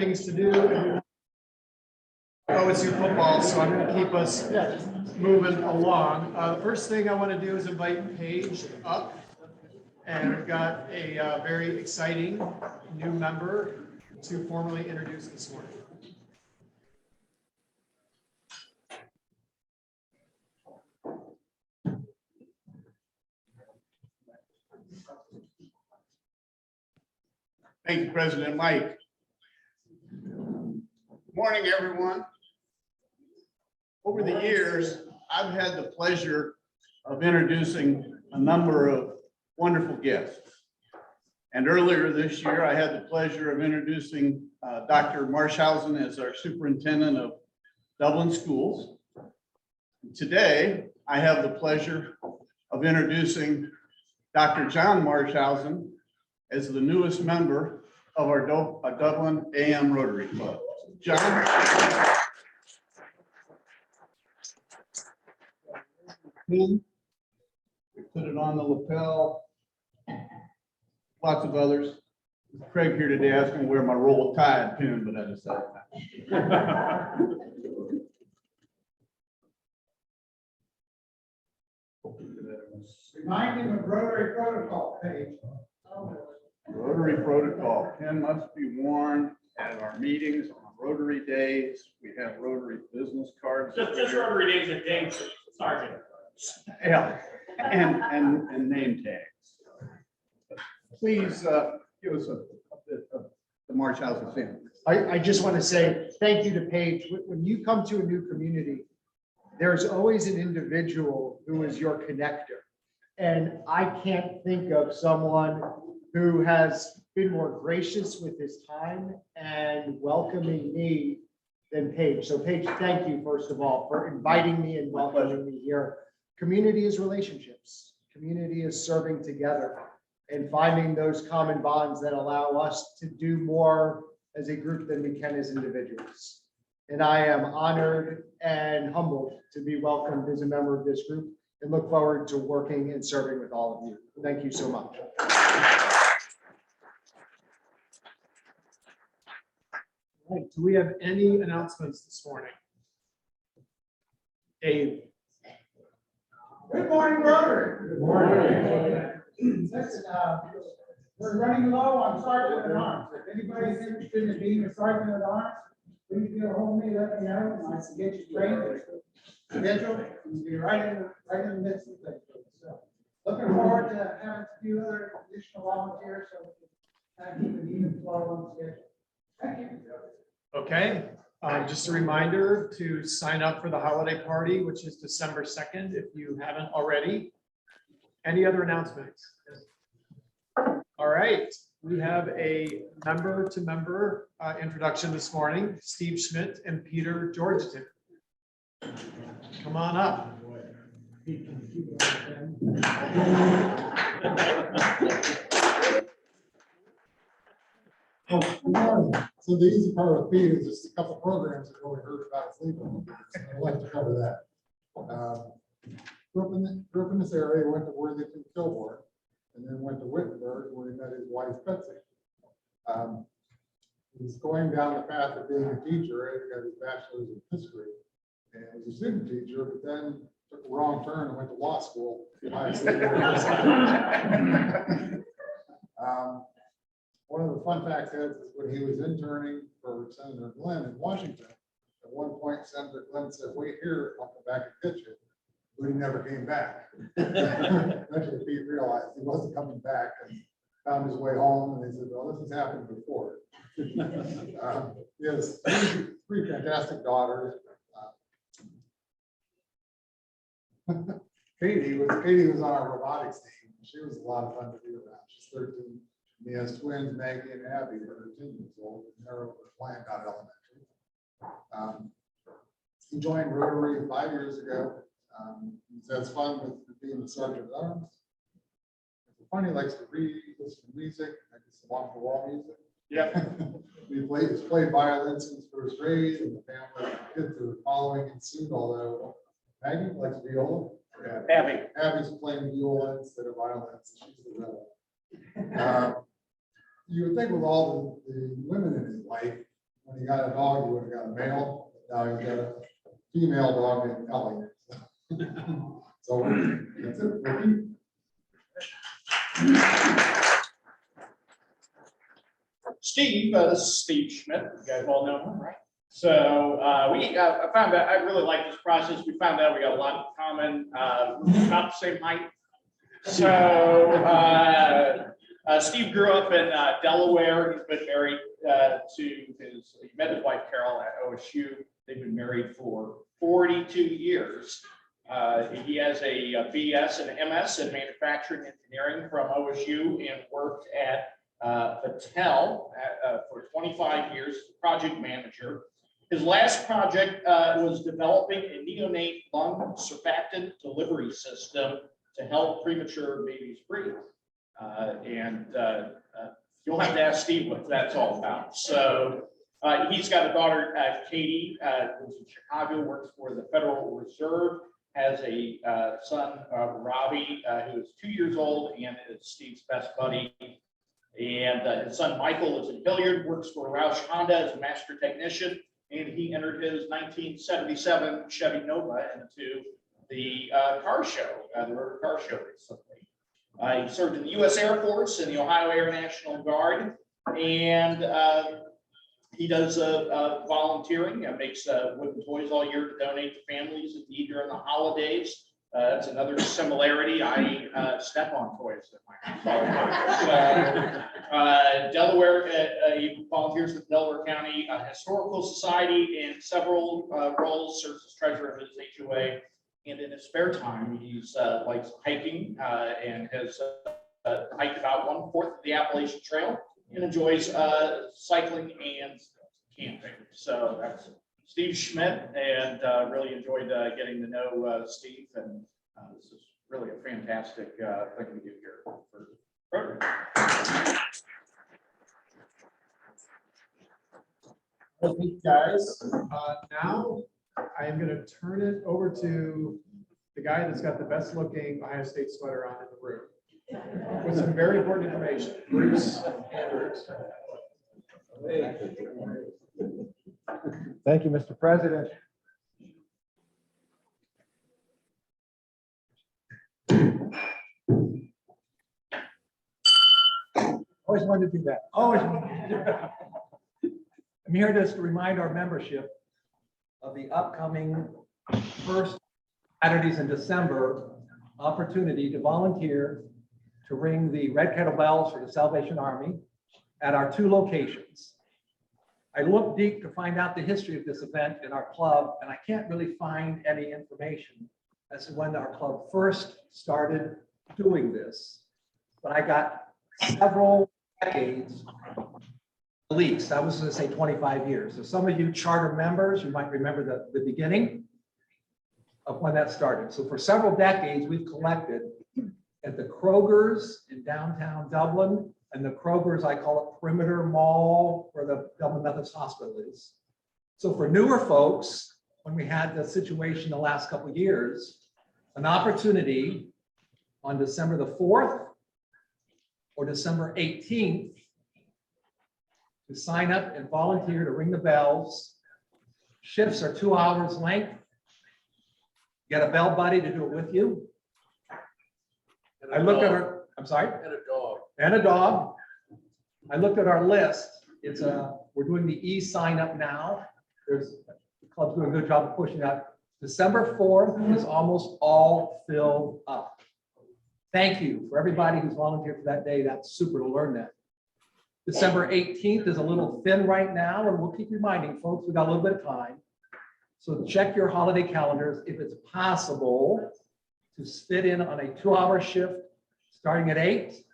things to do. OSU football, so I'm going to keep us moving along. The first thing I want to do is invite Paige up, and we've got a very exciting new member to formally introduce this morning. Thank you, President Mike. Good morning, everyone. Over the years, I've had the pleasure of introducing a number of wonderful guests. And earlier this year, I had the pleasure of introducing Dr. Marshausen as our superintendent of Dublin Schools. Today, I have the pleasure of introducing Dr. John Marshausen as the newest member of our Dublin AM Rotary Club. John. We put it on the lapel. Lots of others. Craig here today asking where my roll of tide pin, but I decided not. Remind him of Rotary protocol, Paige. Rotary protocol. Pin must be worn at our meetings on Rotary days. We have Rotary business cards. Just Rotary days and dates, Sergeant. Yeah, and name tags. Please give us a bit of the Marshausen family. I just want to say thank you to Paige. When you come to a new community, there's always an individual who is your connector. And I can't think of someone who has been more gracious with his time and welcoming me than Paige. So Paige, thank you, first of all, for inviting me and welcoming me here. Community is relationships. Community is serving together and finding those common bonds that allow us to do more as a group than we can as individuals. And I am honored and humbled to be welcomed as a member of this group and look forward to working and serving with all of you. Thank you so much. All right, do we have any announcements this morning? Dave. Good morning, Rotary. Good morning. Listen, we're running low on sergeant at arms. If anybody's interested in being a sergeant at arms, please get a hold of me, let me know, and I can get you trained. Schedule, and be right in the midst of things. So, looking forward to having a few other additional volunteers, so we can kind of keep an even flow on the schedule. Thank you. Okay, just a reminder to sign up for the holiday party, which is December 2nd, if you haven't already. Any other announcements? All right, we have a member-to-member introduction this morning, Steve Schmidt and Peter Georgeton. Come on up. So the easy part with Pete is just a couple of programs that really hurt about sleeping. I'd like to cover that. Grew up in this area, went to Worthington, Kilbourne, and then went to Wittenberg, where he met his wife Betsy. He's going down the path of being a teacher. He got his bachelor's in history and was a student teacher, but then took a wrong turn and went to law school. One of the fun facts is when he was interning for Senator Glenn in Washington, at one point Senator Glenn said, "Wait here, I'll come back and get you." But he never came back. Eventually Pete realized he wasn't coming back and found his way home, and they said, "Well, this has happened before." He has three fantastic daughters. Katie was on our robotics team. She was a lot of fun to be around. She's 13. He has twins, Maggie and Abby, that are 10 years old, and they're over at Wyandotte Elementary. He joined Rotary 5 years ago. He's had fun with being the sergeant at arms. It's funny, he likes to read, listen to music, like some off-the-wall music. Yeah. He's played violin since first grade, and the family kids are following in suit, although Maggie likes viola. Abby's playing viola instead of violin, so she's the rebel. You would think with all the women in his life, you got a dog, you would have got a male. Now you got a female dog named Ellie. So that's it. Ricky. Steve, this is Steve Schmidt, you guys all know him, right? So I found out, I really like this process. We found out we got a lot in common, about the same height. So Steve grew up in Delaware. He's been married he met his wife Carol at OSU. They've been married for 42 years. He has a BS and MS in manufacturing engineering from OSU and worked at Patel for 25 years as a project manager. His last project was developing a neonate lung surfactant delivery system to help premature babies breathe. You'll have to ask Steve what that's all about. So he's got a daughter, Katie, who's in Chicago, works for the Federal Reserve, has a son, Robbie, who is 2 years old and is Steve's best buddy. And his son, Michael, is in Hilliard, works for Roush Honda as a master technician. And he entered his 1977 Chevy Nova into the car show, the Rotor Car Show recently. He served in the U.S. Air Force and the Ohio Air National Guard, and he does volunteering. Makes wooden toys all year to donate to families in need during the holidays. That's another similarity. I step on toys at my house. Delaware, he volunteers with Delaware County Historical Society in several roles, serves as treasurer of his HOA. And in his spare time, he's likes hiking and has hiked about 1/4 of the Appalachian Trail and enjoys cycling and camping. So that's Steve Schmidt, and really enjoyed getting to know Steve. And this is really a fantastic thing we do here for Rotary. Okay, guys, now I am going to turn it over to the guy that's got the best looking Ohio State sweater on in the room with some very important information. Bruce Andrews. Thank you, Mr. President. Always wanted to do that. Always wanted to do that. I'm here just to remind our membership of the upcoming first Saturdays in December opportunity to volunteer to ring the red kettlebells for the Salvation Army at our 2 locations. I looked deep to find out the history of this event in our club, and I can't really find any information as to when our club first started doing this. But I got several decades, at least, I was going to say 25 years. So some of you charter members, you might remember the beginning of when that started. So for several decades, we've collected at the Kroger's in downtown Dublin, and the Kroger's, I call it Perimeter Mall, where the Dublin Methodist Hospital is. So for newer folks, when we had the situation the last couple of years, an opportunity on December the 4th or December 18th to sign up and volunteer to ring the bells. Shifts are 2 hours length. You got a bell buddy to do it with you. I looked at our, I'm sorry? And a dog. And a dog. I looked at our list. It's we're doing the e-sign up now. The club's doing a good job of pushing that. December 4th is almost all filled up. Thank you for everybody who's volunteered for that day. That's super to learn that. December 18th is a little thin right now, and we'll keep reminding folks we got a little bit of time. So check your holiday calendars if it's possible to fit in on a 2-hour shift, starting at 8,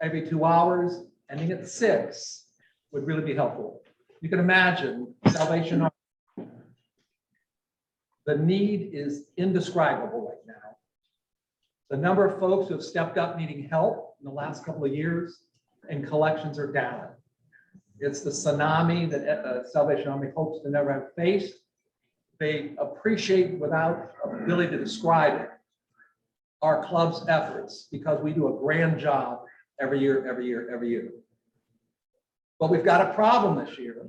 every 2 hours, ending at 6 would really be helpful. You can imagine Salvation Army. The need is indescribable right now. The number of folks who have stepped up needing help in the last couple of years, and collections are down. It's the tsunami that Salvation Army hopes to never have faced. They appreciate, without ability to describe it, our club's efforts, because we do a grand job every year. But we've got a problem this year.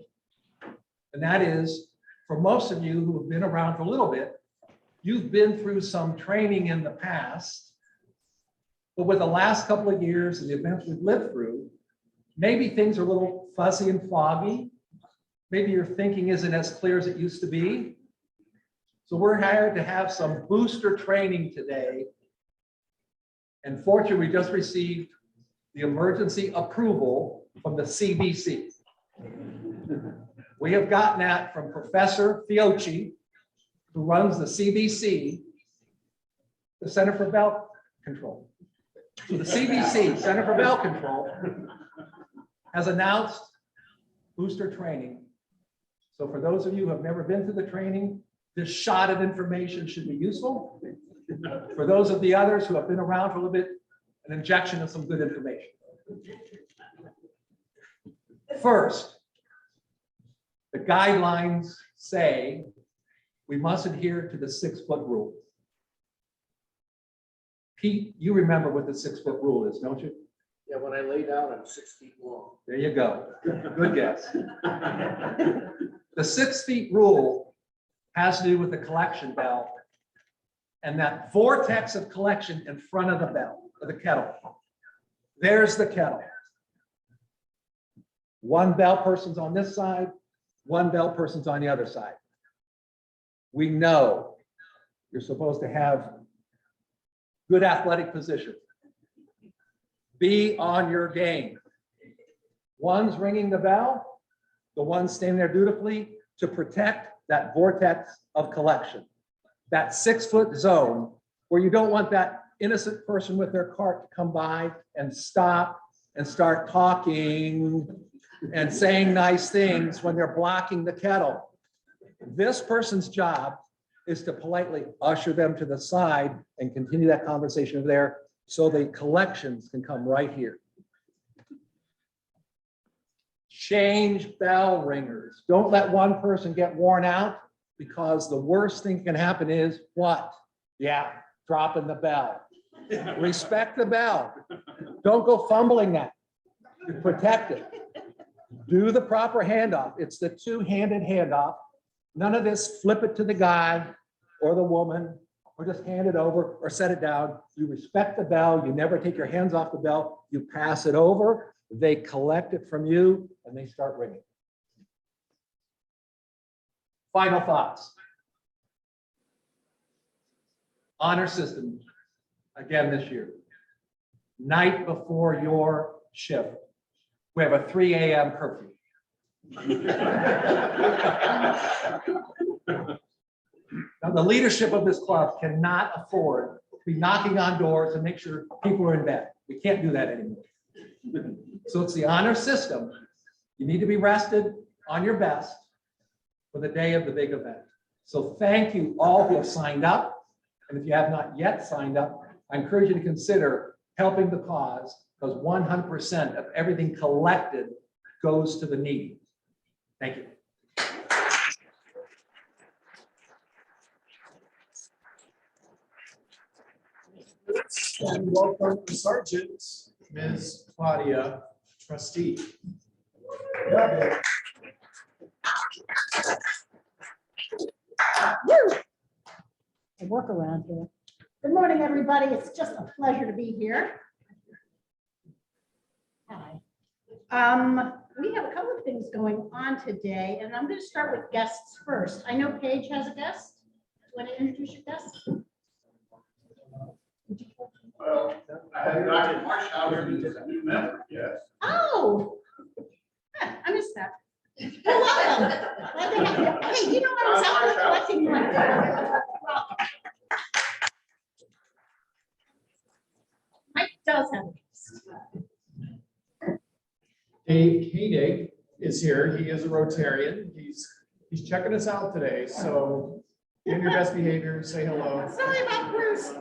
that is, for most of you who have been around for a little bit, you've been through some training in the past, but with the last couple of years and the events we've lived through, maybe things are a little fuzzy and foggy. Maybe your thinking isn't as clear as it used to be. So we're hired to have some booster training today. And fortunately, we just received the emergency approval from the CDC. We have gotten that from Professor Fiocchi, who runs the CDC, the Center for Belt Control. So the CDC, Center for Belt Control, has announced booster training. So for those of you who have never been to the training, this shot of information should be useful. For those of the others who have been around for a little bit, an injection of some good information. First, the guidelines say we must adhere to the 6-foot rule. Pete, you remember what the 6-foot rule is, don't you? Yeah, when I lay down, I'm 6 feet long. There you go. Good guess. The 6 feet rule has to do with the collection bell and that vortex of collection in front of the bell, of the kettle. There's the kettle. One bell person's on this side, one bell person's on the other side. We know you're supposed to have good athletic position. Be on your game. One's ringing the bell, the one's standing there dutifully to protect that vortex of collection. That 6-foot zone where you don't want that innocent person with their cart to come by and stop and start talking and saying nice things when they're blocking the kettle. This person's job is to politely usher them to the side and continue that conversation over there so the collections can come right here. Change bell ringers. Don't let one person get worn out, because the worst thing can happen is what? Yeah, dropping the bell. Respect the bell. Don't go fumbling that. Protect it. Do the proper handoff. It's the two-handed handoff. None of this flip it to the guy or the woman, or just hand it over or set it down. You respect the bell. You never take your hands off the bell. You pass it over. They collect it from you and they start ringing. Final thoughts. Honor system, again this year. Night before your shift, we have a 3 a.m. curfew. Now, the leadership of this club cannot afford to be knocking on doors and make sure people are in bed. We can't do that anymore. So it's the honor system. You need to be rested on your best for the day of the big event. So thank you all who have signed up. And if you have not yet signed up, I encourage you to consider helping the cause, because 100% of everything collected goes to the needy. Thank you. And welcome the Sergeant, Ms. Claudia, trustee. I work around here. Good morning, everybody. It's just a pleasure to be here. Hi. We have a couple of things going on today, and I'm going to start with guests first. I know Paige has a guest. Want to introduce your guest? Well, I had Dr. Marshall who's a new member, yes. Oh, huh, I missed that. Well, welcome. Glad to have you. Hey, you know what? I was out there collecting money. Welcome. Mike does have a guest. Dave Koenig is here. He is a Rotarian. He's checking us out today. So give your best behavior, say hello. Sorry about Bruce.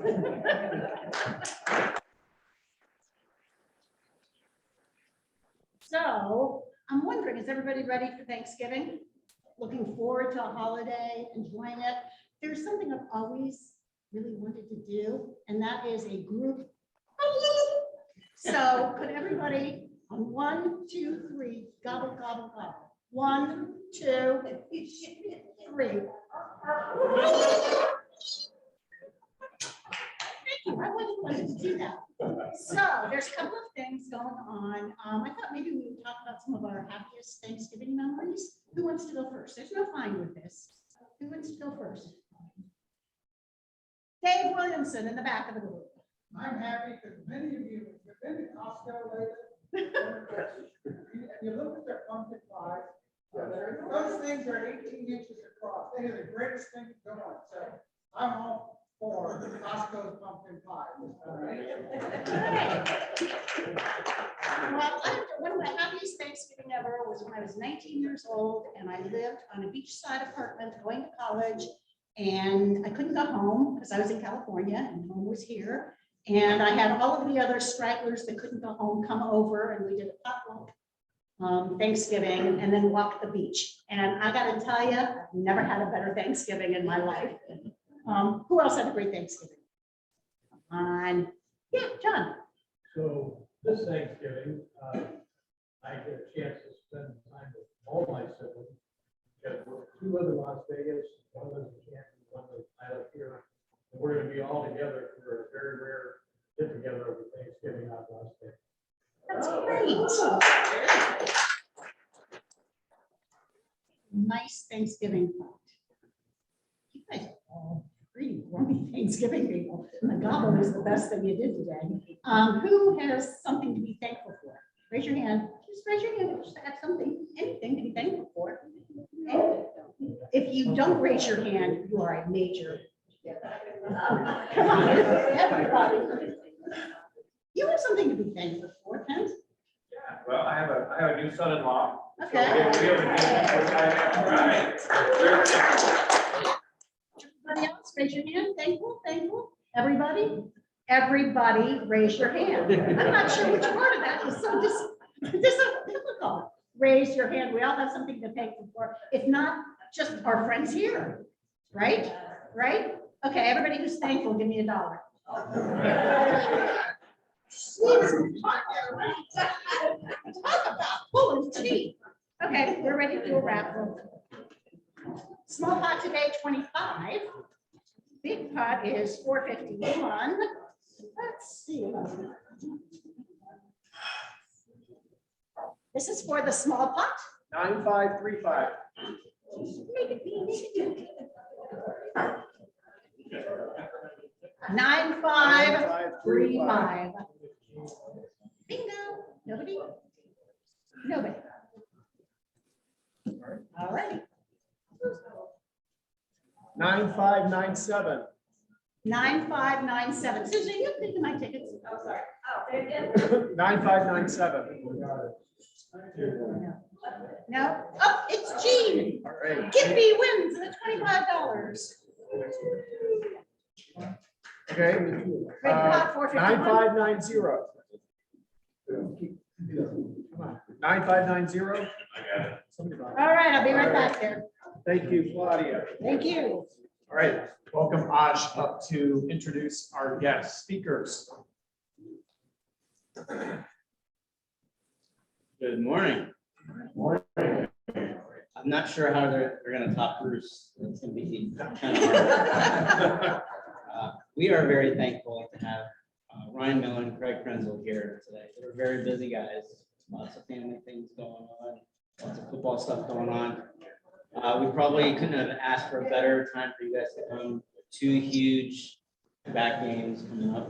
So I'm wondering, is everybody ready for Thanksgiving? Looking forward to a holiday, enjoying it. There's something I've always really wanted to do, and that is a group. So could everybody on 1, 2, 3, gobble, gobble, gobble? 1, 2, 3. Thank you. I wanted to do that. So there's a couple of things going on. I thought maybe we would talk about some of our happiest Thanksgiving memories. Who wants to go first? There's no fine with this. Who wants to go first? Dave Williamson in the back of the group. I'm happy because many of you have been to Costco lately. And you look at their pumpkin pies, those things are 18 inches across. They are the greatest thing going. So I'm all for Costco's pumpkin pie. Well, one of my happiest Thanksgiving ever was when I was 19 years old and I lived on a beachside apartment going to college. And I couldn't go home because I was in California and home was here. And I had all of the other stragglers that couldn't go home come over and we did a potluck Thanksgiving and then walked the beach. And I got to tell you, I've never had a better Thanksgiving in my life. Who else had a great Thanksgiving? Come on. Yeah, John. So this Thanksgiving, I get a chance to spend time with all my siblings. Two live in Las Vegas, one lives in Canton, one lives I live here. And we're gonna be all together for a very rare get together over Thanksgiving out in Las Vegas. That's great. Nice Thanksgiving. You guys are all pretty grumpy Thanksgiving people. The gobble was the best thing you did today. Who has something to be thankful for? Raise your hand. Just raise your hand. Just have something, anything to be thankful for. If you don't raise your hand, you are a major. Come on, everybody. You have something to be thankful for, Ken. Well, I have a new son-in-law. Okay. Everybody else, raise your hand. Thankful, thankful. Everybody, everybody, raise your hand. I'm not sure which part of that is so difficult. Raise your hand. We all have something to thankful for. If not, just our friends here, right? Right? Okay, everybody who's thankful, give me $1. Talk about pulling teeth. Okay, we're ready to do a raffle. Small pot today, 25. Big pot is 451. Let's see. This is for the small pot. 9535. Make it easy. 9535. Bingo. Nobody? Nobody. All right. 9597. 9597. Susan, you take my tickets. Oh, sorry. Oh, say again. 9597. No. Oh, it's Jean. All right. Gibby wins the $25. Okay. Red pot 451. 9590. Come on. 9590. All right, I'll be right back there. Thank you, Claudia. Thank you. All right, welcome Aj up to introduce our guest speakers. Good morning. I'm not sure how they're gonna top Bruce. It's gonna be kind of hard. We are very thankful to have Ryan Miller and Craig Krenzel here today. They're very busy guys. Lots of family things going on, lots of football stuff going on. We probably couldn't have asked for a better time for you guys to come. 2 huge back games coming up.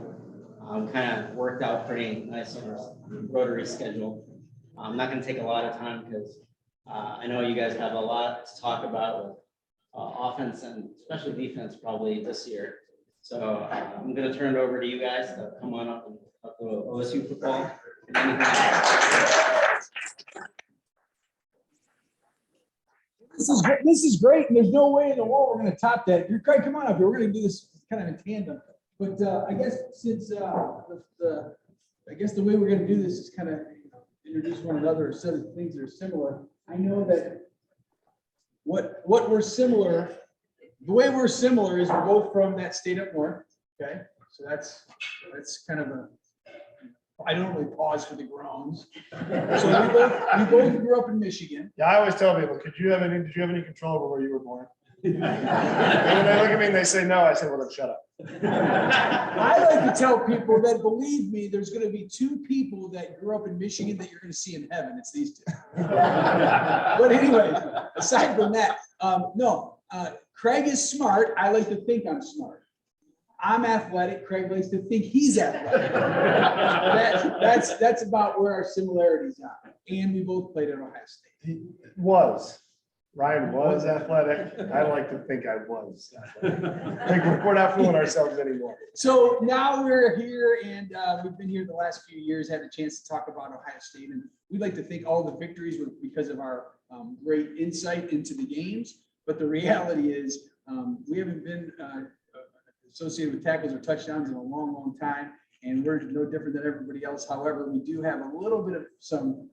Kind of worked out pretty nice on our Rotary schedule. I'm not going to take a lot of time because I know you guys have a lot to talk about with offense and especially defense probably this year. So I'm going to turn it over to you guys to come on up and talk about OSU football. And anything else. This is great, and there's no way in the world we're going to top that. You're Craig, come on up here. We're going to do this kind of in tandem. But I guess since the way we're going to do this is kind of introduce one another, a set of things that are similar. I know that what we're similar, the way we're similar is we're both from that state up north. Okay, so that's kind of I don't really pause for the groans. So we both grew up in Michigan. Yeah, I always tell people, did you have any control over where you were born? And when they look at me and they say no, I say, well, then shut up. I like to tell people that, believe me, there's going to be two people that grew up in Michigan that you're going to see in heaven. It's these two. But anyway, aside from that, Craig is smart. I like to think I'm smart. I'm athletic. Craig likes to think he's athletic. That's about where our similarities are. And we both played at Ohio State. Ryan was athletic. I like to think I was athletic. I think we're not fooling ourselves anymore. So now we're here, and we've been here the last few years, had a chance to talk about Ohio State, and we'd like to think all the victories were because of our great insight into the games. But the reality is we haven't been associated with tackles or touchdowns in a long, long time, and we're no different than everybody else. However, we do have a little bit of some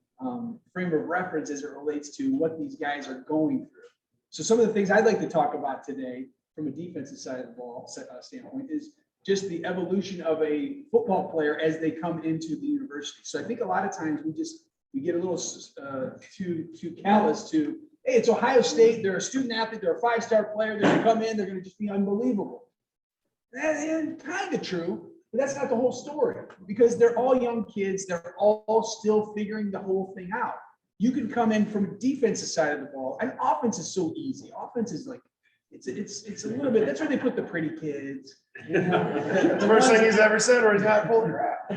frame of reference as it relates to what these guys are going through. So some of the things I'd like to talk about today from a defensive side of the ball standpoint is just the evolution of a football player as they come into the university. So I think a lot of times we get a little too callous to, hey, it's Ohio State, they're a student athlete, they're a five-star player, they're gonna come in, they're gonna just be unbelievable. And kind of true, but that's not the whole story, because they're all young kids. They're all still figuring the whole thing out. You can come in from a defensive side of the ball, and offense is so easy. Offense is like, it's a little bit, that's where they put the pretty kids. You know, The first thing he's ever said, or he's not pulling your out.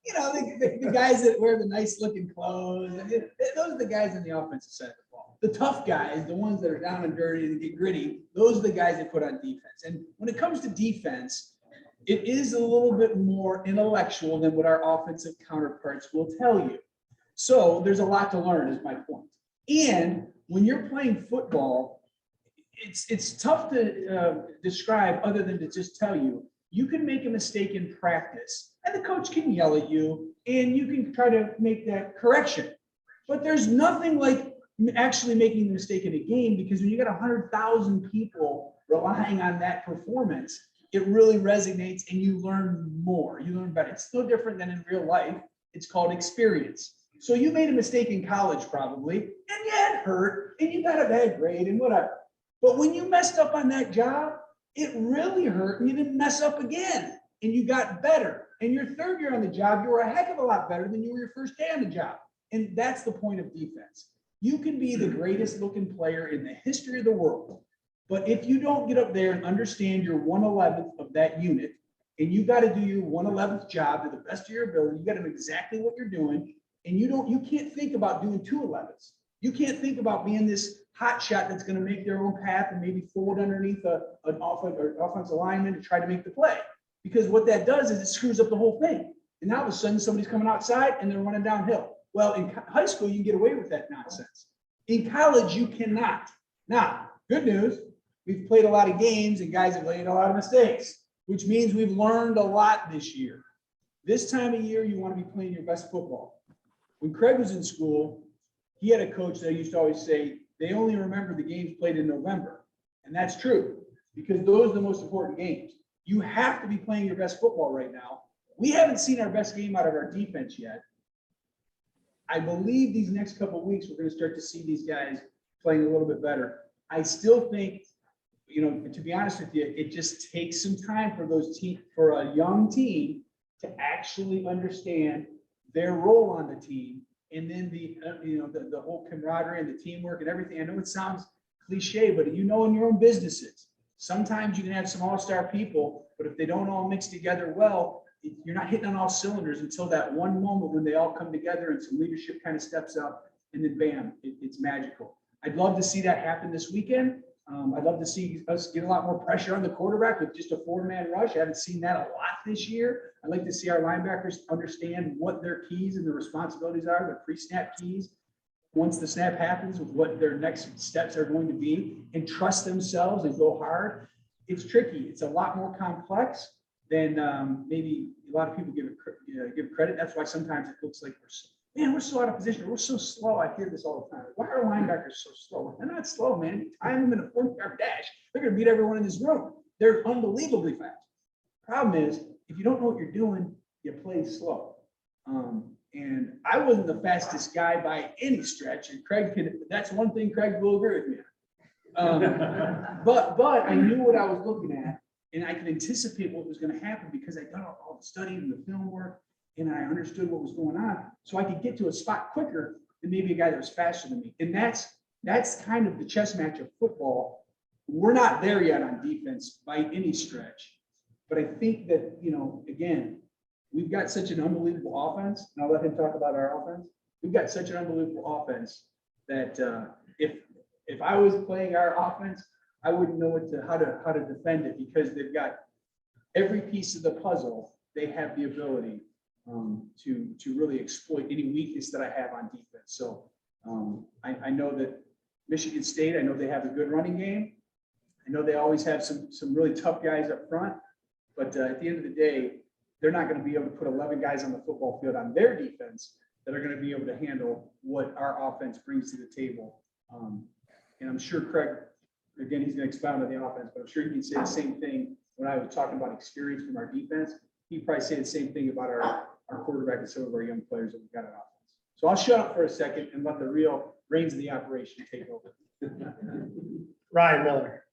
You know, the guys that wear the nice looking clothes, those are the guys on the offensive side of the ball. The tough guys, the ones that are down and dirty and get gritty, those are the guys that put on defense. And when it comes to defense, it is a little bit more intellectual than what our offensive counterparts will tell you. So there's a lot to learn, is my point. And when you're playing football, it's tough to describe other than to just tell you. You can make a mistake in practice, and the coach can yell at you, and you can try to make that correction. But there's nothing like actually making the mistake in a game, because when you got 100,000 people relying on that performance, it really resonates and you learn more. You learn better. It's no different than in real life. It's called experience. So you made a mistake in college probably, and yeah, it hurt, and you got a bad grade and whatever. But when you messed up on that job, it really hurt, and you didn't mess up again, and you got better. And your third year on the job, you were a heck of a lot better than you were your first day on the job. And that's the point of defense. You can be the greatest looking player in the history of the world, but if you don't get up there and understand your 1/11th of that unit, and you got to do your 1/11th job to the best of your ability, you got to know exactly what you're doing, and you can't think about doing 2/11ths. You can't think about being this hot shot that's going to make their own path and maybe forward underneath an offensive lineman to try to make the play. Because what that does is it screws up the whole thing. And now all of a sudden somebody's coming outside and they're running downhill. Well, in high school, you can get away with that nonsense. In college, you cannot. Now, good news, we've played a lot of games and guys have made a lot of mistakes, which means we've learned a lot this year. This time of year, you want to be playing your best football. When Craig was in school, he had a coach that used to always say, they only remember the games played in November. And that's true, because those are the most important games. You have to be playing your best football right now. We haven't seen our best game out of our defense yet. I believe these next couple of weeks, we're going to start to see these guys playing a little bit better. I still think, you know, to be honest with you, it just takes some time for a young team to actually understand their role on the team. And then the whole camaraderie and the teamwork and everything. I know it sounds cliche, but you know, in your own businesses, sometimes you can have some all-star people, but if they don't all mix together well, you're not hitting on all cylinders until that one moment when they all come together and some leadership kind of steps up, and then bam, it's magical. I'd love to see that happen this weekend. I'd love to see us get a lot more pressure on the quarterback with just a 4-man rush. I haven't seen that a lot this year. I'd like to see our linebackers understand what their keys and their responsibilities are, their pre-snap keys. Once the snap happens, what their next steps are going to be, and trust themselves and go hard. It's tricky. It's a lot more complex than maybe a lot of people give credit. That's why sometimes it looks like we're so out of position. We're so slow. I hear this all the time. Why are linebackers so slow? They're not slow, man. You time them in a 40-yard dash, they're going to beat everyone in this room. They're unbelievably fast. Problem is, if you don't know what you're doing, you play slow. And I wasn't the fastest guy by any stretch, and Craig that's one thing Craig will agree with me on. But I knew what I was looking at, and I could anticipate what was going to happen because I'd done all the study and the film work, and I understood what was going on, so I could get to a spot quicker than maybe a guy that was faster than me. And that's kind of the chess match of football. We're not there yet on defense by any stretch, but I think that, again, we've got such an unbelievable offense, and I'll let him talk about our offense. We've got such an unbelievable offense that if I was playing our offense, I wouldn't know how to defend it, because they've got every piece of the puzzle. They have the ability to really exploit any weakness that I have on defense. So I know that Michigan State, I know they have a good running game. I know they always have some really tough guys up front, but at the end of the day, they're not going to be able to put 11 guys on the football field on their defense that are going to be able to handle what our offense brings to the table. And I'm sure Craig, again, he's going to expound on the offense, but I'm sure he can say the same thing when I was talking about experience from our defense. He'd probably say the same thing about our quarterback and some of our young players that we've got on offense. So I'll shut up for a second and let the real reins of the operation take over. Ryan Miller.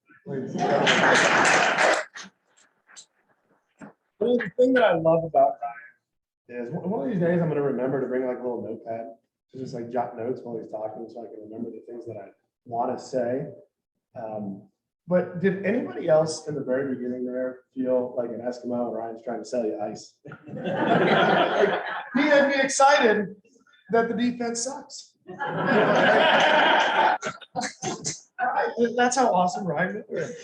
The thing that I love about Ryan is one of these days I'm going to remember to bring like a little notepad to just like jot notes while he's talking so I can remember the things that I want to say. But did anybody else in the very beginning there feel like an Eskimo and Ryan's trying to sell you ice? Like, he had me excited that the defense sucks. That's how awesome Ryan is.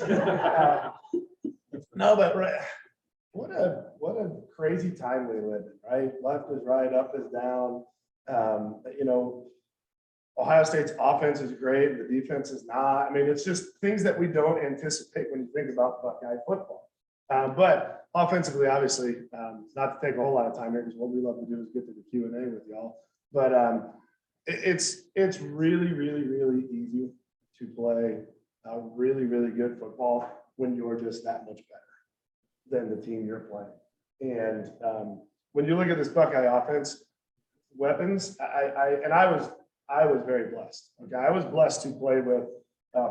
No, but right. What a crazy time we live in, right? Left is right, up is down. Ohio State's offense is great, the defense is not. I mean, it's just things that we don't anticipate when you think about Buckeye football. But offensively, obviously, not to take a whole lot of time here, because what we love to do is get to the Q&A with y'all. But it's really, really, really easy to play really, really good football when you're just that much better than the team you're playing. And when you look at this Buckeye offense, weapons, I was very blessed. Okay, I was blessed to play with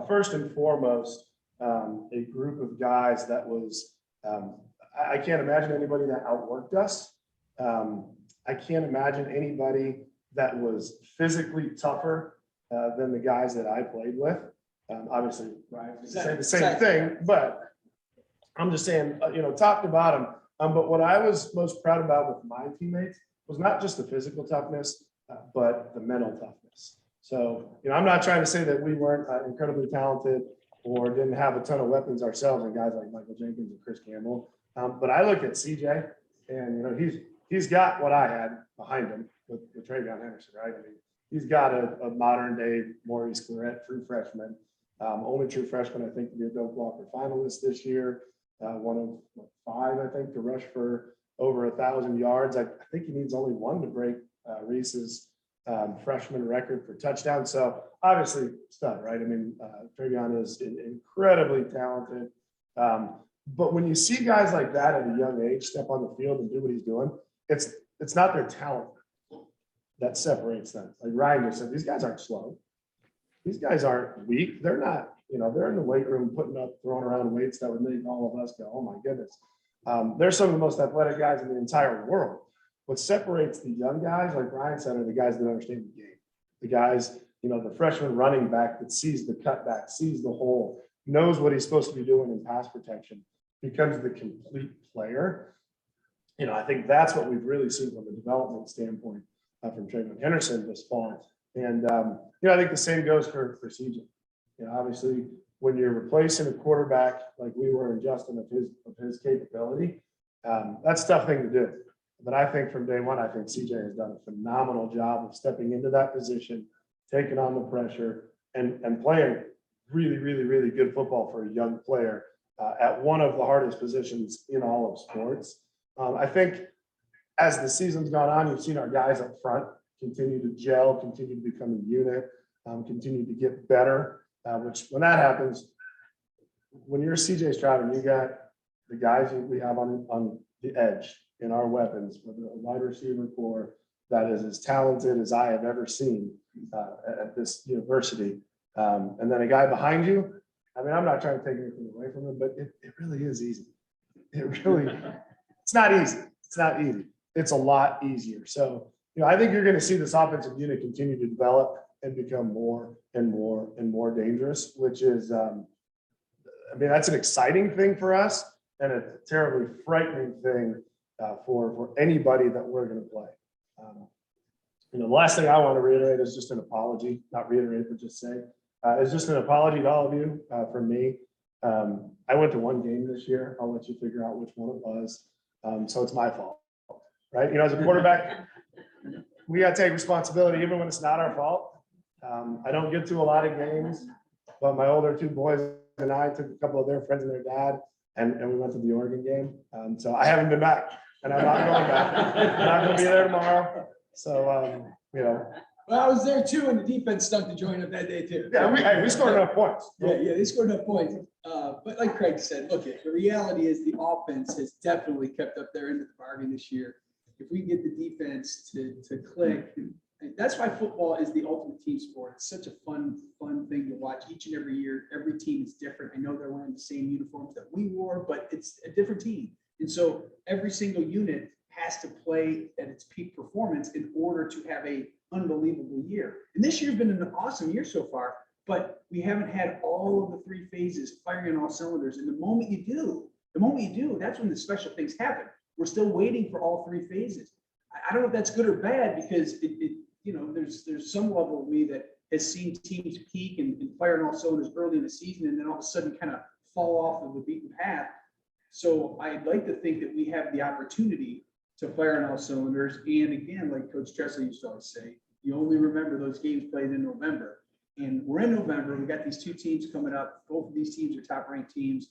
first and foremost a group of guys that was I can't imagine anybody that outworked us. I can't imagine anybody that was physically tougher than the guys that I played with. Obviously, Ryan say the same thing, but I'm just saying, top to bottom. But what I was most proud about with my teammates was not just the physical toughness, but the mental toughness. So, I'm not trying to say that we weren't incredibly talented or didn't have a ton of weapons ourselves and guys like Michael Jenkins and Chris Campbell. But I look at CJ and, he's got what I had behind him with Travion Henderson, right? I mean, he's got a modern day Maurice Clarett, true freshman. Only true freshman, I think, to be a Doak Walker finalist this year. One of 5, I think, to rush for over 1,000 yards. I think he needs only 1 to break Reese's freshman record for touchdowns. So obviously stud, right? I mean, Travion is incredibly talented. But when you see guys like that at a young age step on the field and do what he's doing, it's not their talent that separates them. Like Ryan just said, these guys aren't slow. These guys aren't weak. They're not, they're in the weight room throwing around weights that would make all of us go, oh my goodness. They're some of the most athletic guys in the entire world. What separates the young guys, like Ryan said, are the guys that understand the game. The guys, the freshman running back that sees the cutback, sees the hole, knows what he's supposed to be doing in pass protection, becomes the complete player. I think that's what we've really seen from a development standpoint from Travion Henderson this fall. And, I think the same goes for CJ. Obviously, when you're replacing a quarterback like we were in Justin of his capability, that's a tough thing to do. But I think from day one, I think CJ has done a phenomenal job of stepping into that position, taking on the pressure, and playing really, really, really good football for a young player at one of the hardest positions in all of sports. I think as the season's gone on, you've seen our guys up front continue to gel, continue to become a unit, continue to get better, which when that happens, when you're CJ Stroud and you got the guys we have on the edge in our weapons, with a wide receiver core that is as talented as I have ever seen at this university. And then a guy behind you, I mean, I'm not trying to take anything away from him, but it really is easy. It's not easy. It's not easy. It's a lot easier. So, I think you're going to see this offensive unit continue to develop and become more and more and more dangerous, which is, that's an exciting thing for us and a terribly frightening thing for anybody that we're going to play. The last thing I want to reiterate is just an apology, not reiterate, but just say, it's just an apology to all of you from me. I went to one game this year. I'll let you figure out which one it was. So it's my fault, right? As a quarterback, we got to take responsibility even when it's not our fault. I don't get to a lot of games, but my older two boys and I took a couple of their friends and their dad, and we went to the Oregon game. So I haven't been back, and I'm not going back. I'm not going to be there tomorrow. So, Well, I was there too, and the defense stunk to join up that day too. Yeah, we scored enough points. Yeah, they scored enough points. But like Craig said, look, the reality is the offense has definitely kept up their end of the bargain this year. If we get the defense to click, that's why football is the ultimate team sport. It's such a fun thing to watch each and every year. Every team is different. I know they're wearing the same uniforms that we wore, but it's a different team. And so every single unit has to play at its peak performance in order to have a unbelievable year. And this year's been an awesome year so far, but we haven't had all of the three phases firing on all cylinders. And the moment you do, that's when the special things happen. We're still waiting for all three phases. I don't know if that's good or bad, because there's some level of me that has seen teams peak and fire on all cylinders early in the season, and then all of a sudden kind of fall off of the beaten path. So I'd like to think that we have the opportunity to fire on all cylinders. And again, like Coach Trestle used to always say, you only remember those games played in November. And we're in November. We got these two teams coming up. Both of these teams are top-ranked teams.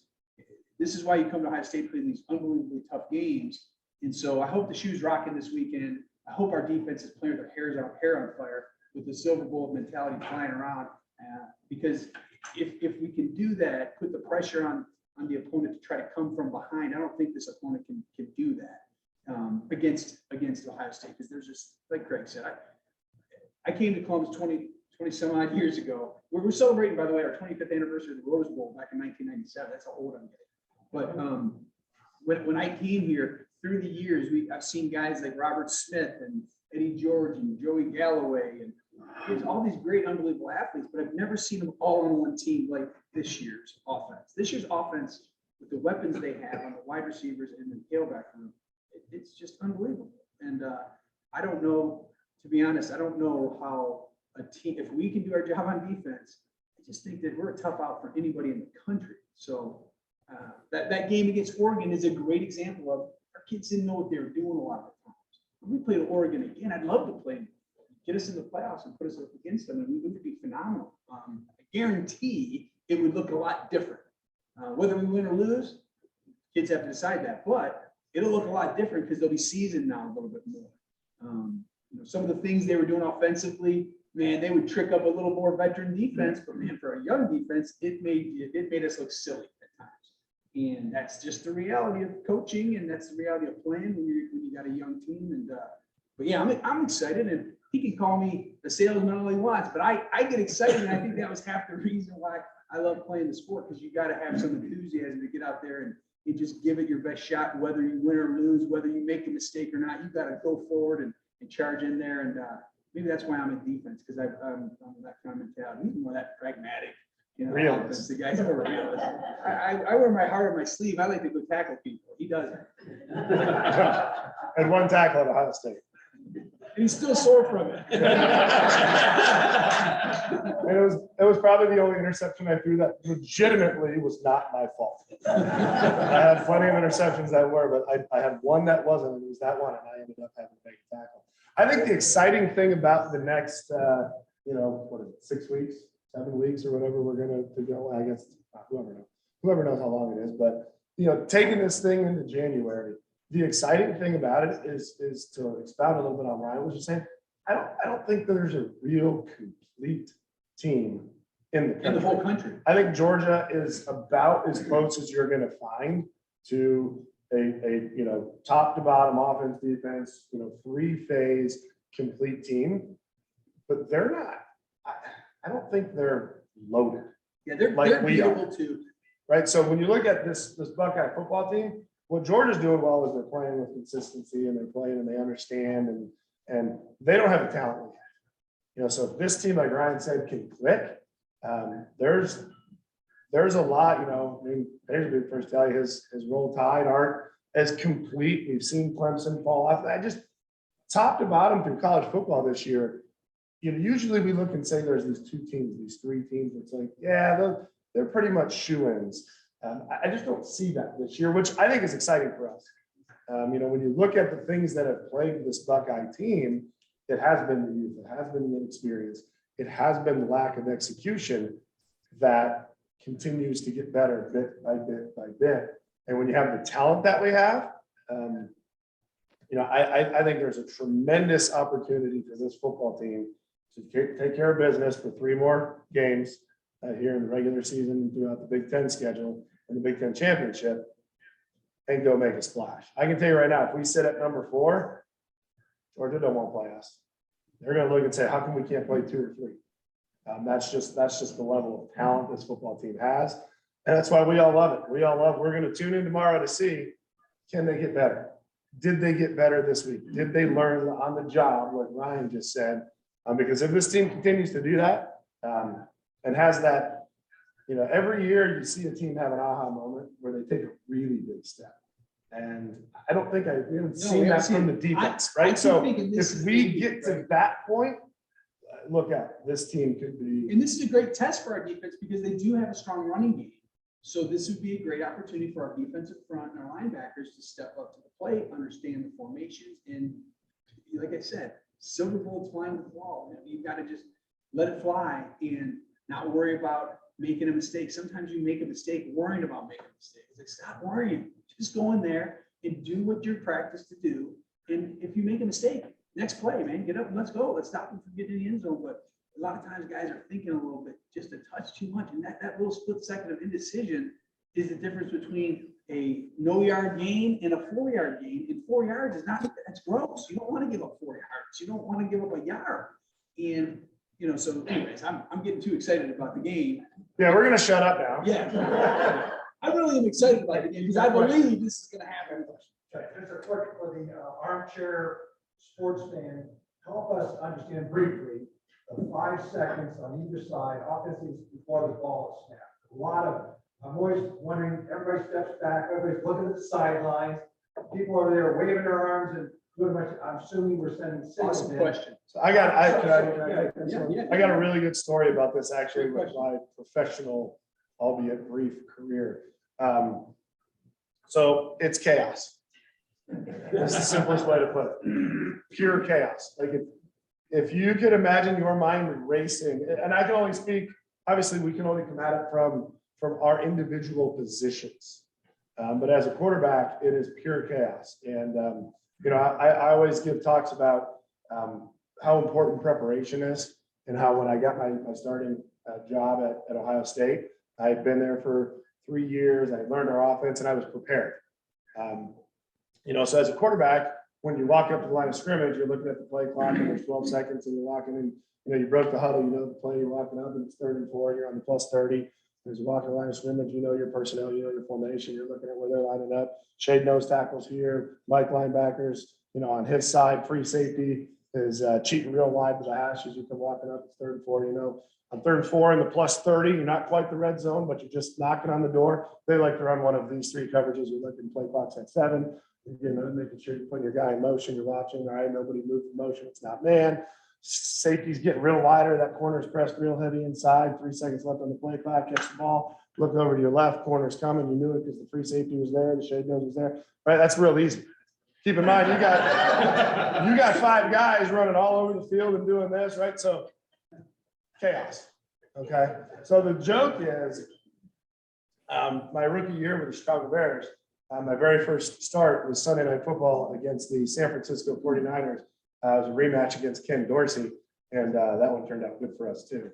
This is why you come to Ohio State playing these unbelievably tough games. And so I hope the shoe's rocking this weekend. I hope our defense is playing with their hair on fire, with the silver bullet mentality flying around. Because if we can do that, put the pressure on the opponent to try to come from behind, I don't think this opponent can do that against Ohio State. Because there's just, like Craig said, I came to Columbus 20 some odd years ago. We're celebrating, by the way, our 25th anniversary of the Rose Bowl back in 1997. That's how old I'm getting. But when I came here, through the years, I've seen guys like Robert Smith and Eddie George and Joey Galloway, and there's all these great, unbelievable athletes, but I've never seen them all on one team like this year's offense. This year's offense, with the weapons they have on the wide receivers and the tailback room, it's just unbelievable. And I don't know, to be honest, I don't know how a team, if we can do our job on defense, I just think that we're a tough out for anybody in the country. So that game against Oregon is a great example of our kids didn't know what they were doing a lot of the times. When we played Oregon again, I'd love to play them, get us in the playoffs and put us up against them, and it would be phenomenal. I guarantee it would look a lot different. Whether we win or lose, kids have to decide that, but it'll look a lot different because they'll be seasoned now a little bit more. Some of the things they were doing offensively, man, they would trick up a little more veteran defense, but man, for a young defense, it made us look silly at times. And that's just the reality of coaching, and that's the reality of playing when you got a young team. And but yeah, I'm excited, and he can call me a salesman all he wants, but I get excited, and I think that was half the reason why I love playing the sport, because you got to have some enthusiasm to get out there and just give it your best shot, whether you win or lose, whether you make a mistake or not. You got to go forward and charge in there. And maybe that's why I'm in defense, because I'm that kind of mentality. He's more that pragmatic, Realist. The guy's more realist. I wear my heart on my sleeve. I like to go tackle people. He doesn't. And one tackle at Ohio State. And he's still sore from it. It was probably the only interception I threw that legitimately was not my fault. I had plenty of interceptions that were, but I had one that wasn't, and it was that one, and I ended up having to make a tackle. I think the exciting thing about the next, 6 weeks, 7 weeks, or whatever we're going to go, I guess, whoever knows how long it is, but, taking this thing into January, the exciting thing about it is to expound a little bit on what Ryan was just saying. I don't think there's a real complete team in the whole country. I think Georgia is about as close as you're going to find to top to bottom offense, defense, 3-phase complete team. But they're not, I don't think they're loaded, Yeah, they're Like we are. beautiful too. right? So when you look at this Buckeye football team, what Georgia's doing well is they're playing with consistency and they're playing and they understand and they don't have the talent we have. So if this team, like Ryan said, can click, there's a lot, I mean, there's a big first tell you his roll tide aren't as complete. We've seen Clemson fall off. I just top to bottom through college football this year. Usually we look and say there's these 2 teams, these 3 teams. It's like, yeah, they're pretty much shoo-ins. I just don't see that this year, which I think is exciting for us. When you look at the things that have plagued this Buckeye team, it has been the youth, it has been the inexperience, it has been the lack of execution that continues to get better bit by bit by bit. And when you have the talent that we have, I think there's a tremendous opportunity for this football team to take care of business for 3 more games here in the regular season and throughout the Big Ten schedule and the Big Ten championship and go make a splash. I can tell you right now, if we sit at number 4, Georgia don't want to play us. They're going to look and say, how come we can't play 2 or 3? That's just the level of talent this football team has. And that's why we all love it. We're going to tune in tomorrow to see, can they get better? Did they get better this week? Did they learn on the job, like Ryan just said? Because if this team continues to do that and has that, every year you see a team have an aha moment where they take a really big step. And I don't think we haven't seen that from the defense, right? So if we get to that point, look at this team could be. And this is a great test for our defense because they do have a strong running game. So this would be a great opportunity for our defensive front and our linebackers to step up to the plate, understand the formations, and like I said, silver bullets flying with the wall. You've got to just let it fly and not worry about making a mistake. Sometimes you make a mistake worrying about making a mistake. It's like, stop worrying. Just go in there and do what you're practiced to do. And if you make a mistake, next play, man, get up and let's go. Let's stop them from getting in the end zone. But a lot of times guys are thinking a little bit, just a touch too much. And that little split second of indecision is the difference between a no-yard gain and a 4-yard gain. And 4 yards is not, that's gross. You don't want to give up 4 yards. You don't want to give up a yard. And, so anyways, I'm getting too excited about the game. Yeah, we're going to shut up now. Yeah. I really am excited about the game because I believe this is going to happen. Just a quick for the armchair sports fan, help us understand briefly the 5 seconds on either side, offenses before the ball is snapped. I'm always wondering, everybody steps back, everybody's looking at the sidelines, people are there waving their arms and pretty much, I'm assuming we're sending signals. Awesome in. question. So I got Yeah. a really good story about this actually with my professional, albeit brief career. So it's chaos. That's the simplest way to put it. Pure chaos. Like if you could imagine your mind racing, and I can only speak, obviously we can only come at it from our individual positions. But as a quarterback, it is pure chaos. And, I always give talks about how important preparation is and how when I got my starting job at Ohio State, I had been there for 3 years. I learned our offense and I was prepared. So as a quarterback, when you walk up to the line of scrimmage, you're looking at the play clock and there's 12 seconds and you're walking in, you broke the huddle, the play, you're walking up and it's 3rd and 4, you're on the plus 30. There's a walking line of scrimmage, your personnel, your formation, you're looking at where they're lining up. Shade nose tackles here, Mike linebackers, on his side, free safety is cheating real wide to the hash as you come walking up. It's 3rd and 4, on 3rd and 4 in the plus 30, you're not quite the red zone, but you're just knocking on the door. They like to run one of these 3 coverages. You're looking play clocks at 7, making sure you're putting your guy in motion, you're watching, all right, nobody moves in motion, it's not man. Safety's getting real wider, that corner's pressed real heavy inside, 3 seconds left on the play clock, catch the ball, look over to your left, corner's coming, you knew it because the free safety was there, the shade nose was there, right? That's real easy. Keep in mind, you got 5 guys running all over the field and doing this, right? So chaos, okay? So the joke is, my rookie year with the Chicago Bears, my very first start was Sunday Night Football against the San Francisco 49ers. It was a rematch against Ken Dorsey, and that one turned out good for us too.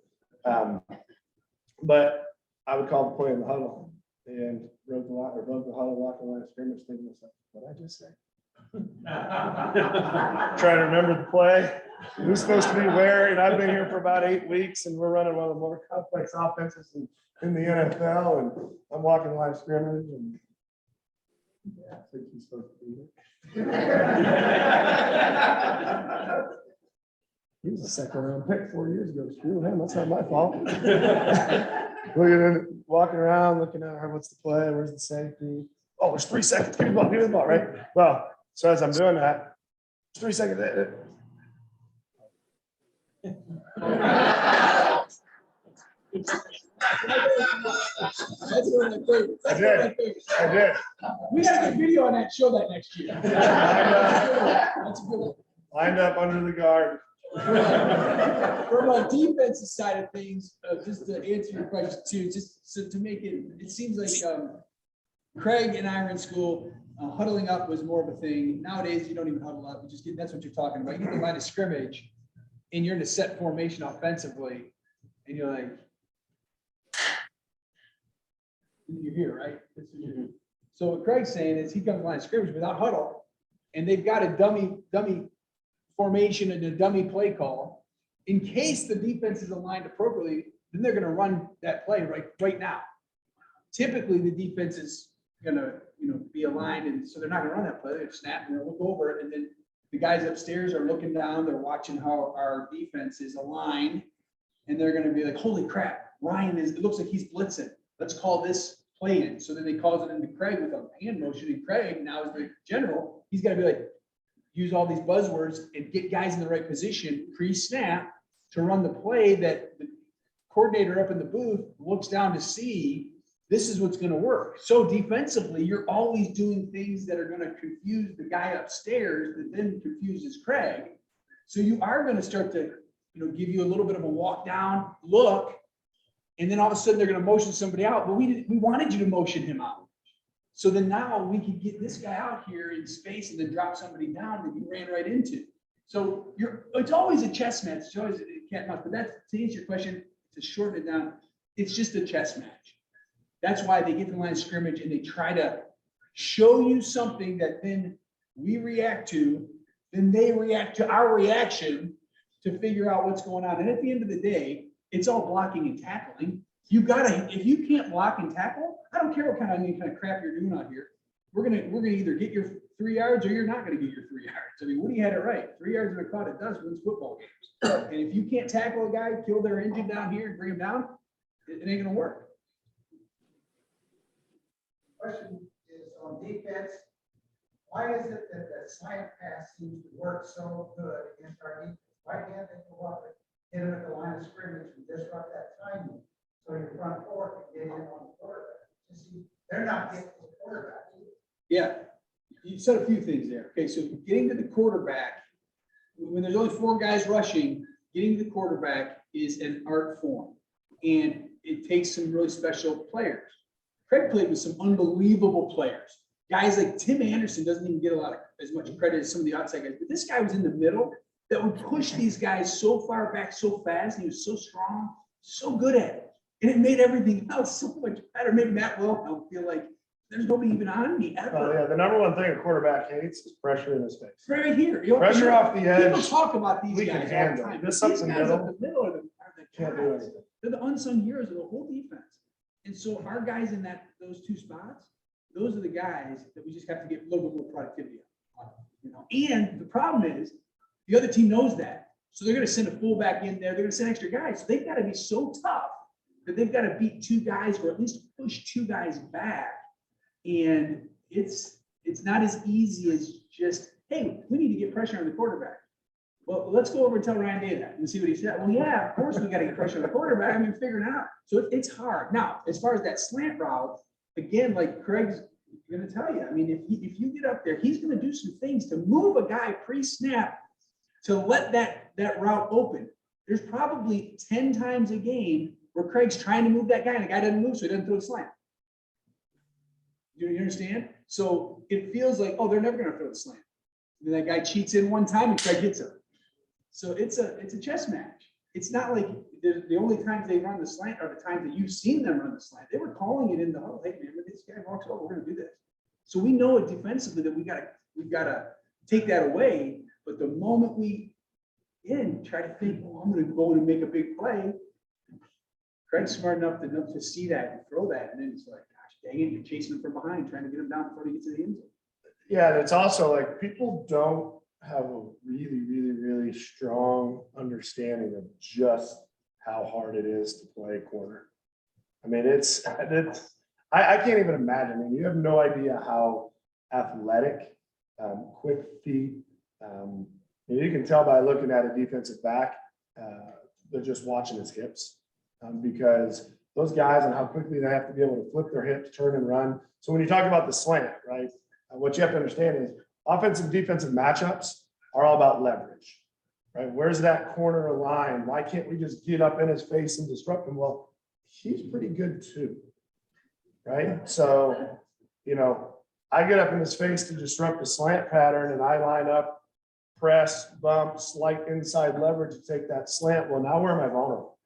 But I would call the play in the huddle. and broke the lock or broke the huddle lock line of scrimmage, thinking to myself, what did I just say? Trying to remember the play, who's supposed to be where, and I've been here for about 8 weeks, and we're running one of the more complex offenses in the NFL, and I'm walking the line of scrimmage, and yeah, I think he's supposed to be here. He was a second round pick 4 years ago. Screw him, that's not my fault. Looking in, walking around, looking at her, what's the play, where's the safety? Oh, there's 3 seconds, give me the ball, right? Well, so as I'm doing that, 3 seconds. That's one of my favorites. That's one of my favorites. I did. We gotta get video on that, and show that next year. That's a good one. Lined up under the guard. From a defensive side of things, just to answer your question too, just so to make it, it seems like Craig and I were in school, huddling up was more of a thing. Nowadays, you don't even huddle up, you just get, that's what you're talking about. You get the line of scrimmage and you're in a set formation offensively and you're like, you're here, right? That's what you're doing. So what Craig's saying is he comes line of scrimmage without huddle and they've got a dummy formation and a dummy play call. In case the defense is aligned appropriately, then they're going to run that play right now. Typically, the defense is going to be aligned, and so they're not going to run that play. They snap and they'll look over it, and then the guys upstairs are looking down. They're watching how our defense is aligned, and they're going to be like, "Holy crap, Ryan is! It looks like he's blitzing. Let's call this play in." So then they call it into Craig with a hand motion, and Craig now is the general. He's got to be like, use all these buzzwords and get guys in the right position pre-snap to run the play that the coordinator up in the booth looks down to see. This is what's going to work. So defensively, you're always doing things that are going to confuse the guy upstairs that then confuses Craig. So you are going to start to, give you a little bit of a walk down look, and then all of a sudden they're going to motion somebody out. But we wanted you to motion him out. So then now we could get this guy out here in space and then drop somebody down that you ran right into. So it's always a chess match. It's always a cat and mouse. But that's, to answer your question, to shorten it down, it's just a chess match. That's why they get the line of scrimmage and they try to show you something that then we react to, then they react to our reaction to figure out what's going on. And at the end of the day, it's all blocking and tackling. If you can't block and tackle, I don't care what kind of crap you're doing out here. We're gonna either get your 3 yards or you're not gonna get your 3 yards. I mean, Woody had it right. 3 yards in a caught it does wins football games. And if you can't tackle a guy, kill their engine down here and bring him down, it ain't gonna work. Question is on defense. Why is it that the slant pass seems to work so good against our defense? Why can't they go up and hit it at the line of scrimmage and disrupt that timing? So your front four can get in on the quarterback. You see, they're not getting to the quarterback. Yeah, you said a few things there. Okay, so getting to the quarterback, when there's only 4 guys rushing, getting to the quarterback is an art form. And it takes some really special players. Craig played with some unbelievable players. Guys like Tim Anderson doesn't even get as much credit as some of the outside guys, but this guy was in the middle that would push these guys so far back so fast. And he was so strong, so good at it. And it made everything else so much better. Maybe Matt Wilhelm feel like there's nobody even on me ever. Oh, yeah, the number one thing a quarterback hates is pressure in his face. Right here. Pressure off the edge. People talk about these we can guys all the handle. time. This These up the guys middle. up the middle are the Can't do anything. They're the unsung heroes of the whole defense. And so our guys in those 2 spots, those are the guys that we just have to get a little bit more productivity on. And the problem is the other team knows that. So they're going to send a fullback in there. They're going to send extra guys. So they've got to be so tough that they've got to beat 2 guys or at least push 2 guys back. And it's not as easy as just, hey, we need to get pressure on the quarterback. Well, let's go over and tell Ryan Day that and see what he said. Well, yeah, of course we got to get pressure on the quarterback. I mean, figuring it out. So it's hard. Now, as far as that slant route, again, like Craig's going to tell you, I mean, if you get up there, he's going to do some things to move a guy pre-snap to let that route open. There's probably 10 times a game where Craig's trying to move that guy and the guy doesn't move, so he doesn't throw a slant. You understand? So it feels like, oh, they're never going to throw the slant. And that guy cheats in one time and Craig hits him. So it's a chess match. it's not like the only times they run the slant are the times that you've seen them run the slant. They were calling it in the huddle. Hey, man, when this guy walks over, we're gonna do this. So we know it defensively that we gotta take that away. But the moment we try to think, oh, I'm gonna go in and make a big play. Craig's smart enough to see that and throw that. And then it's like, gosh, dang it, you're chasing him from behind, trying to get him down before he gets to the end zone. Yeah, and it's also like people don't have a really strong understanding of just how hard it is to play corner. I mean, I can't even imagine. I mean, you have no idea how athletic, quick feet. You can tell by looking at a defensive back, they're just watching his hips because those guys and how quickly they have to be able to flip their hips, turn and run. So when you talk about the slant, right, what you have to understand is offensive and defensive matchups are all about leverage, right? Where's that corner line? Why can't we just get up in his face and disrupt him? Well, he's pretty good too, right? So, I get up in his face to disrupt the slant pattern and I line up, press, bump, slight inside leverage to take that slant. Well, now where am I vulnerable?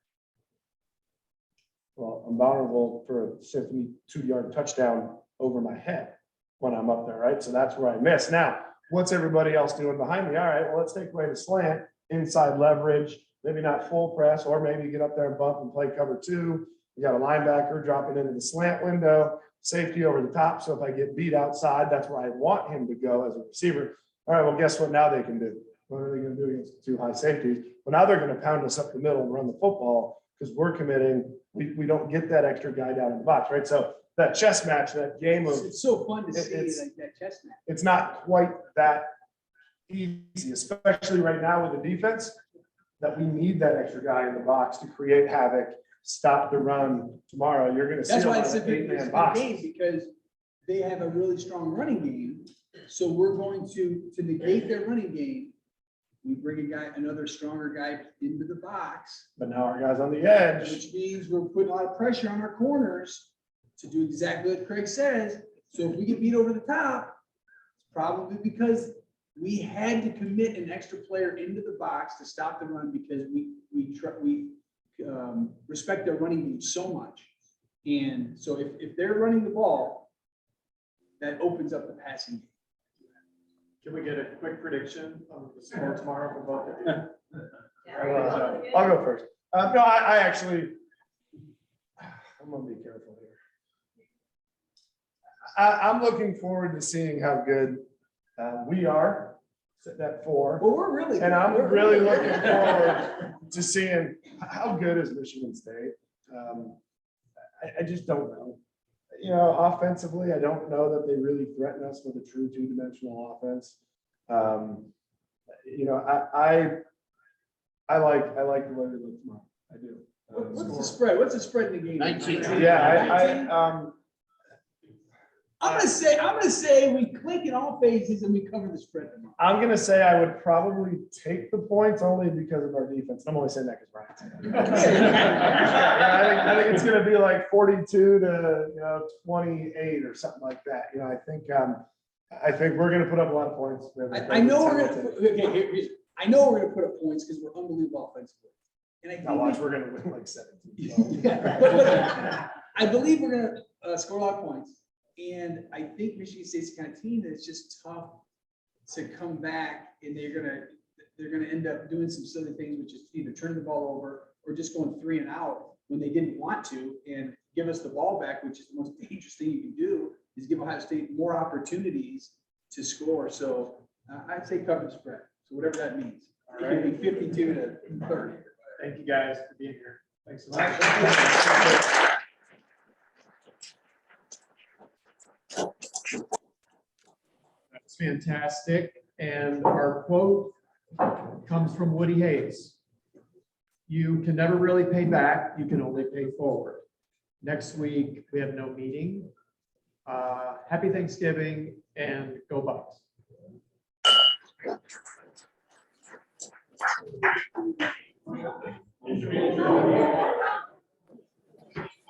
Well, I'm vulnerable for a 52-yard touchdown over my head when I'm up there, right? So that's where I miss. Now, what's everybody else doing behind me? All right, well, let's take away the slant, inside leverage, maybe not full press, or maybe get up there and bump and play cover two. We got a linebacker dropping into the slant window, safety over the top. So if I get beat outside, that's where I want him to go as a receiver. All right, well, guess what now they can do? What are they going to do against two high safeties? Well, now they're going to pound us up the middle and run the football because we're committing. We don't get that extra guy down in the box, right? So that chess match, that game of It's so fun to see like that chess match. it's not quite that easy, especially right now with the defense, that we need that extra guy in the box to create havoc, stop the run. Tomorrow, you're gonna see That's a why lot it's a of big 8-man game boxes. because they have a really strong running game. So we're going to negate their running game. We bring another stronger guy into the box, But now our guys on the edge, which means we're putting a lot of pressure on our corners to do exactly what Craig says. So if we get beat over the top, it's probably because we had to commit an extra player into the box to stop the run because we respect their running game so much. And so if they're running the ball, that opens up the passing game. Can we get a quick prediction on the score tomorrow for both of you? I'll go first. No, I actually, I'm gonna be careful here. I'm looking forward to seeing how good we are sitting at 4. Well, we're really. And I'm we're really looking forward to seeing how good is Michigan State. I just don't know. Offensively, I don't know that they really threaten us with a true two-dimensional offense. I like the way we look tomorrow. I do. What's the spread? What's the spread in the game? 19. Yeah, 19? I'm gonna say we click in all phases and we cover the spread tomorrow. I'm gonna say I would probably take the points only because of our defense. I'm only saying that because Brian's here. I think it's gonna be like 42 to 28 or something like that. I think we're gonna put up a lot of points. I know we're gonna. I know we're gonna put up points because we're unbelievable offensively. And I think Now watch, we're gonna win like 17. yeah, but I believe we're gonna score a lot of points. And I think Michigan State's the kind of team that's just tough to come back, and they're gonna end up doing some silly things, which is either turn the ball over or just going 3 and out when they didn't want to, and give us the ball back, which is the most dangerous thing you can do, is give Ohio State more opportunities to score. So I'd say cover the spread. So whatever that means. All right, it could be 52 to 30. Thank you guys for being here. Thanks so much. That's fantastic. And our quote comes from Woody Hayes. You can never really pay back, you can only pay forward. Next week, we have no meeting. Happy Thanksgiving and go Bucks.